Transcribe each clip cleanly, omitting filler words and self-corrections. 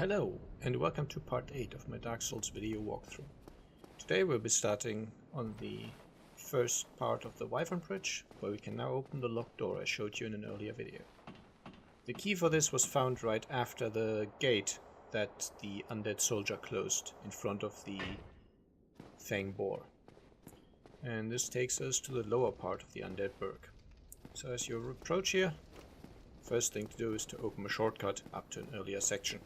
Hello, and welcome to part 8 of my Dark Souls video walkthrough. Today we'll be starting on the first part of the Wyvern Bridge, where we can now open the locked door I showed you in an earlier video. The key for this was found right after the gate that the undead soldier closed in front of the Fang Boar. And this takes us to the lower part of the Undead Burg. So as you approach here, first thing to do is to open a shortcut up to an earlier section.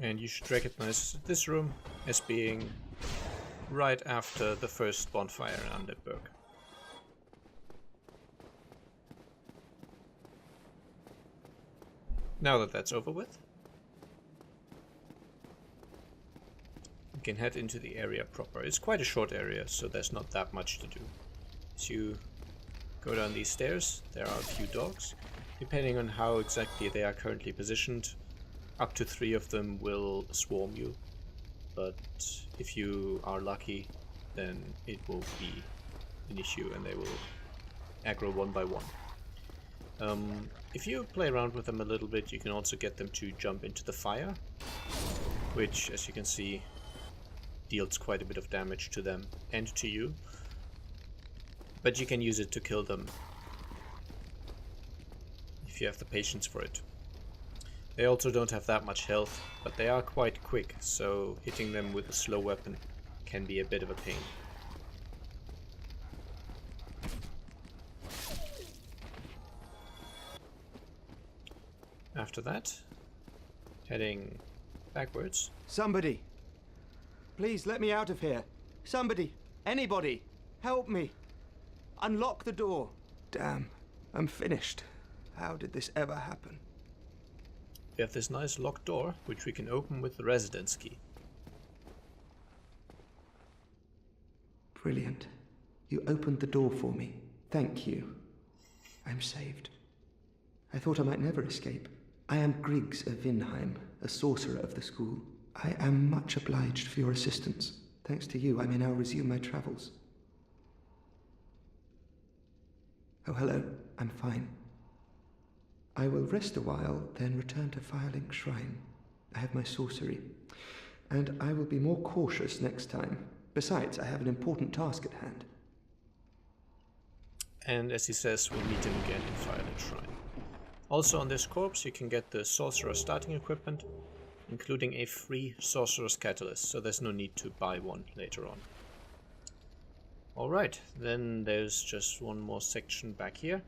And you should recognize this room as being right after the first bonfire in Undead Burg. Now that that's over with, you can head into the area proper. It's quite a short area, so there's not that much to do. As you go down these stairs, there are a few dogs. Depending on how exactly they are currently positioned, up to 3 of them will swarm you, but if you are lucky, then it will be an issue and they will aggro one by one. If you play around with them a little bit, you can also get them to jump into the fire, which, as you can see, deals quite a bit of damage to them and to you, but you can use it to kill them if you have the patience for it. They also don't have that much health, but they are quite quick, so hitting them with a slow weapon can be a bit of a pain. After that, heading backwards. Somebody! Please let me out of here. Somebody! Anybody! Help me! Unlock the door! Damn, I'm finished. How did this ever happen? We have this nice locked door, which we can open with the residence key. Brilliant. You opened the door for me. Thank you. I'm saved. I thought I might never escape. I am Griggs of Vinheim, a sorcerer of the school. I am much obliged for your assistance. Thanks to you, I may now resume my travels. Oh, hello. I'm fine. I will rest a while, then return to Firelink Shrine. I have my sorcery, and I will be more cautious next time. Besides, I have an important task at hand. And as he says, we'll meet him again in Firelink Shrine. Also on this corpse you can get the Sorcerer starting equipment, including a free Sorcerer's Catalyst, so there's no need to buy one later on. Alright, then there's just one more section back here.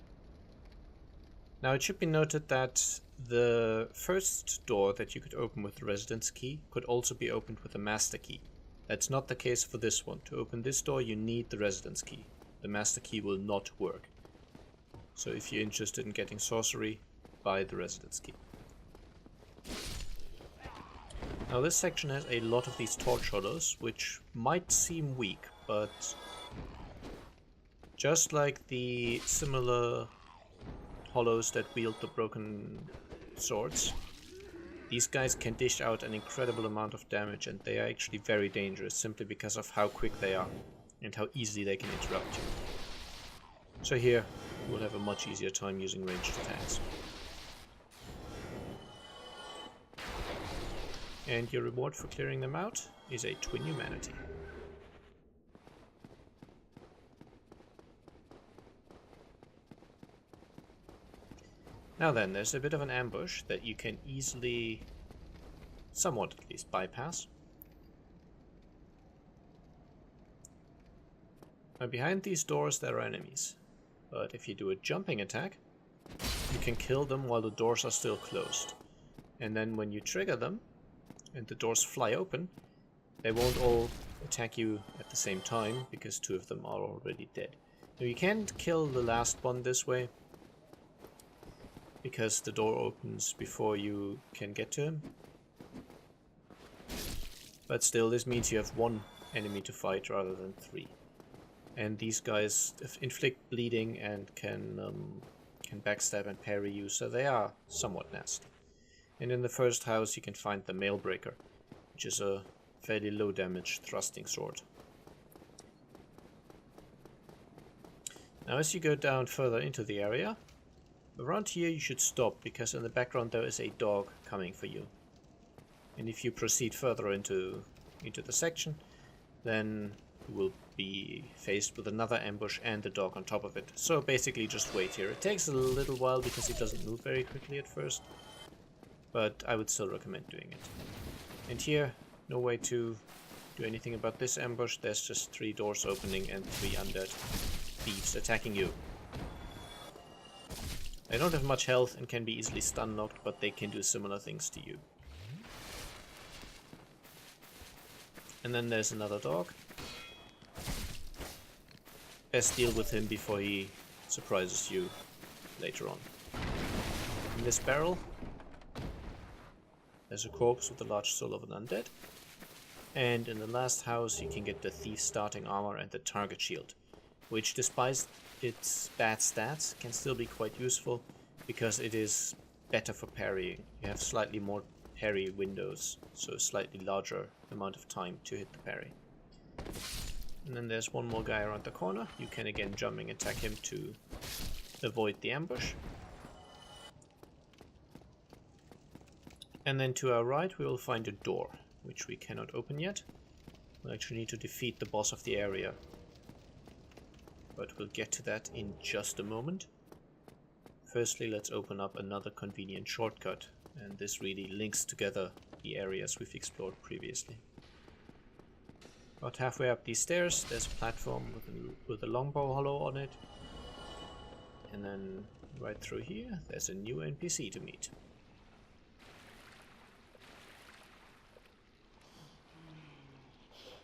Now it should be noted that the first door that you could open with the residence key could also be opened with the master key. That's not the case for this one. To open this door you need the residence key. The master key will not work. So if you're interested in getting sorcery, buy the residence key. Now this section has a lot of these torch hollows, which might seem weak, but just like the similar hollows that wield the broken swords, these guys can dish out an incredible amount of damage, and they are actually very dangerous simply because of how quick they are and how easily they can interrupt you. So here we'll have a much easier time using ranged attacks. And your reward for clearing them out is a twin humanity. Now then, there's a bit of an ambush that you can easily, somewhat at least, bypass. Now behind these doors there are enemies, but if you do a jumping attack, you can kill them while the doors are still closed. And then when you trigger them, and the doors fly open, they won't all attack you at the same time, because 2 of them are already dead. Now you can't kill the last one this way, because the door opens before you can get to him. But still, this means you have 1 enemy to fight rather than 3. And these guys inflict bleeding and can backstab and parry you, so they are somewhat nasty. And in the first house you can find the Malebreaker, which is a fairly low damage thrusting sword. Now as you go down further into the area, Around here you should stop, because in the background there is a dog coming for you. And if you proceed further into the section, then you will be faced with another ambush and the dog on top of it. So basically just wait here. It takes a little while because he doesn't move very quickly at first, but I would still recommend doing it. And here, no way to do anything about this ambush. There's just 3 doors opening and 3 undead thieves attacking you. They don't have much health and can be easily stun locked, but they can do similar things to you. And then there's another dog. Best deal with him before he surprises you later on. In this barrel, there's a corpse with the large soul of an undead. And in the last house you can get the thief's starting armor and the target shield, which despite its bad stats can still be quite useful because it is better for parrying. You have slightly more parry windows, so a slightly larger amount of time to hit the parry. And then there's one more guy around the corner. You can again jumping attack him to avoid the ambush. And then to our right we will find a door, which we cannot open yet. We'll actually need to defeat the boss of the area. But we'll get to that in just a moment. Firstly, let's open up another convenient shortcut, and this really links together the areas we've explored previously. About halfway up these stairs, there's a platform with a longbow hollow on it. And then right through here, there's a new NPC to meet.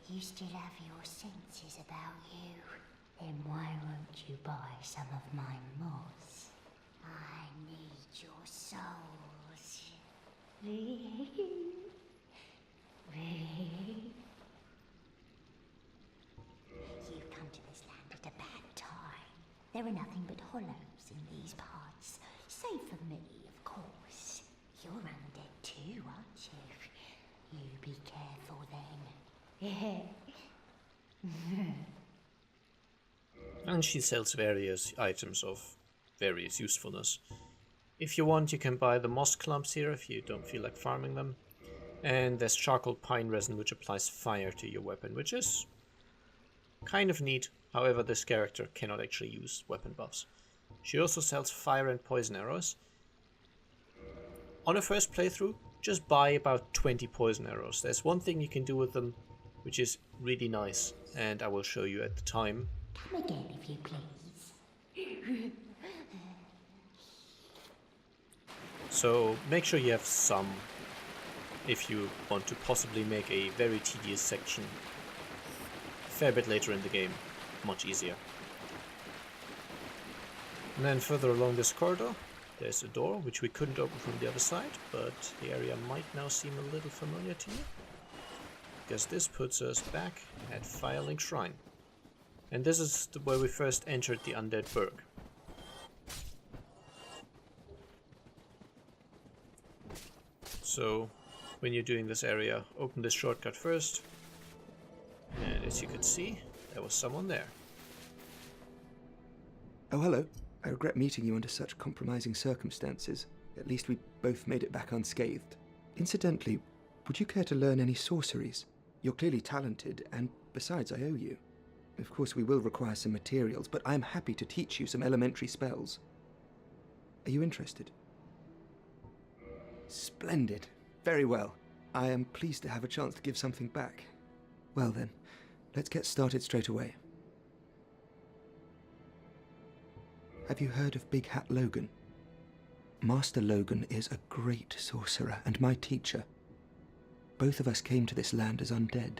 You still have your senses about you. Then why won't you buy some of my moss? I need your souls. You've come to this land at a bad time. There are nothing but hollows in these parts. Save for me, of course. You're undead too, aren't you? You be careful then. And she sells various items of various usefulness. If you want, you can buy the moss clumps here if you don't feel like farming them. And there's charcoal pine resin, which applies fire to your weapon, which is kind of neat. However, this character cannot actually use weapon buffs. She also sells fire and poison arrows. On a first playthrough, just buy about 20 poison arrows. There's one thing you can do with them, which is really nice, and I will show you at the time. Come again, if you please. So make sure you have some, if you want to possibly make a very tedious section a fair bit later in the game much easier. And then further along this corridor, there's a door which we couldn't open from the other side, but the area might now seem a little familiar to you, because this puts us back at Firelink Shrine. And this is where we first entered the Undead Burg. So when you're doing this area, open this shortcut first, and as you could see, there was someone there. Oh, hello. I regret meeting you under such compromising circumstances. At least we both made it back unscathed. Incidentally, would you care to learn any sorceries? You're clearly talented, and besides, I owe you. Of course, we will require some materials, but I'm happy to teach you some elementary spells. Are you interested? Splendid. Very well. I am pleased to have a chance to give something back. Well then, let's get started straight away. Have you heard of Big Hat Logan? Master Logan is a great sorcerer and my teacher. Both of us came to this land as undead.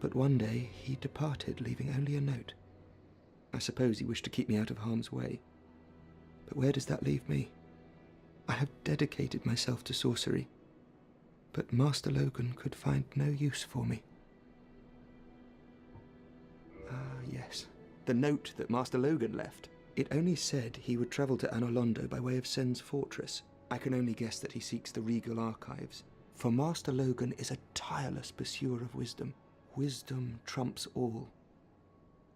But one day he departed, leaving only a note. I suppose he wished to keep me out of harm's way. But where does that leave me? I have dedicated myself to sorcery, but Master Logan could find no use for me. Ah, yes. The note that Master Logan left. It only said he would travel to Anolondo by way of Sen's fortress. I can only guess that he seeks the regal archives. For Master Logan is a tireless pursuer of wisdom. Wisdom trumps all.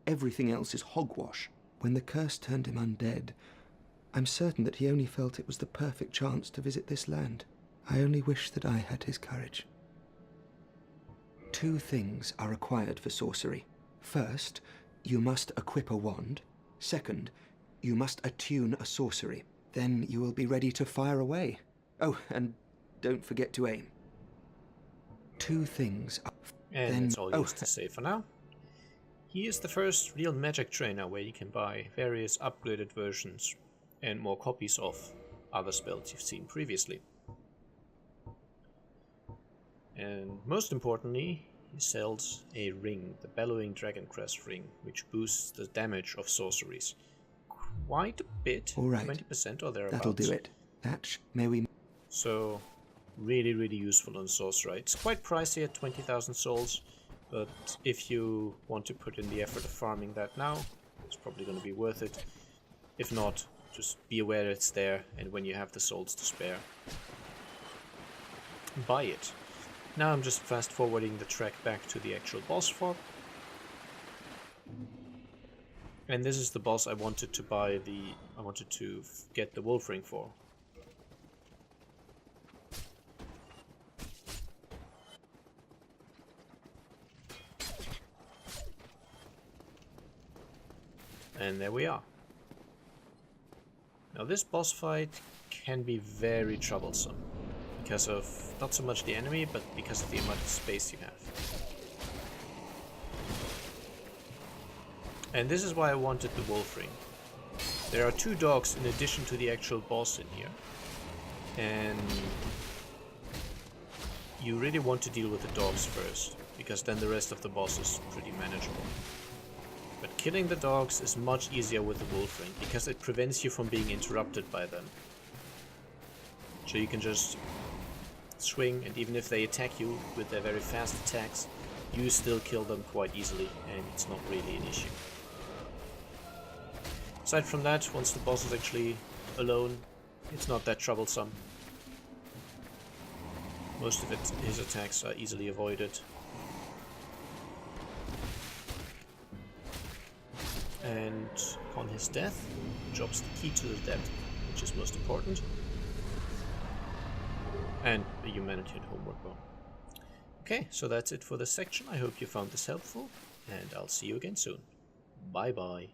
Everything else is hogwash. When the curse turned him undead, I'm certain that he only felt it was the perfect chance to visit this land. I only wish that I had his courage. 2 things are required for sorcery. First, you must equip a wand. Second, you must attune a sorcery. Then you will be ready to fire away. Oh, and don't forget to aim. 2 things are... And that's all used to say for now. He is the first real magic trainer where you can buy various upgraded versions and more copies of other spells you've seen previously. And most importantly, he sells a ring, the Bellowing Dragon Crest ring, which boosts the damage of sorceries quite a bit, all right. 20% or thereabouts. That'll do it. May we... So, really useful on sorcerer. It's quite pricey at 20,000 souls, but if you want to put in the effort of farming that now, it's probably going to be worth it. If not, just be aware it's there, and when you have the souls to spare, buy it. Now I'm just fast forwarding the track back to the actual boss fight. And this is the boss I wanted to get the wolf ring for. And there we are. Now this boss fight can be very troublesome. Because of, not so much the enemy, but because of the amount of space you have. And this is why I wanted the wolf ring. There are 2 dogs in addition to the actual boss in here. And you really want to deal with the dogs first, because then the rest of the boss is pretty manageable. But killing the dogs is much easier with the wolf ring, because it prevents you from being interrupted by them. So you can just swing, and even if they attack you with their very fast attacks, you still kill them quite easily, and it's not really an issue. Aside from that, once the boss is actually alone, it's not that troublesome. Most of his attacks are easily avoided. And upon his death, he drops the key to the depth, which is most important. And the humanity and homework bone. Okay, so that's it for this section. I hope you found this helpful, and I'll see you again soon. Bye bye.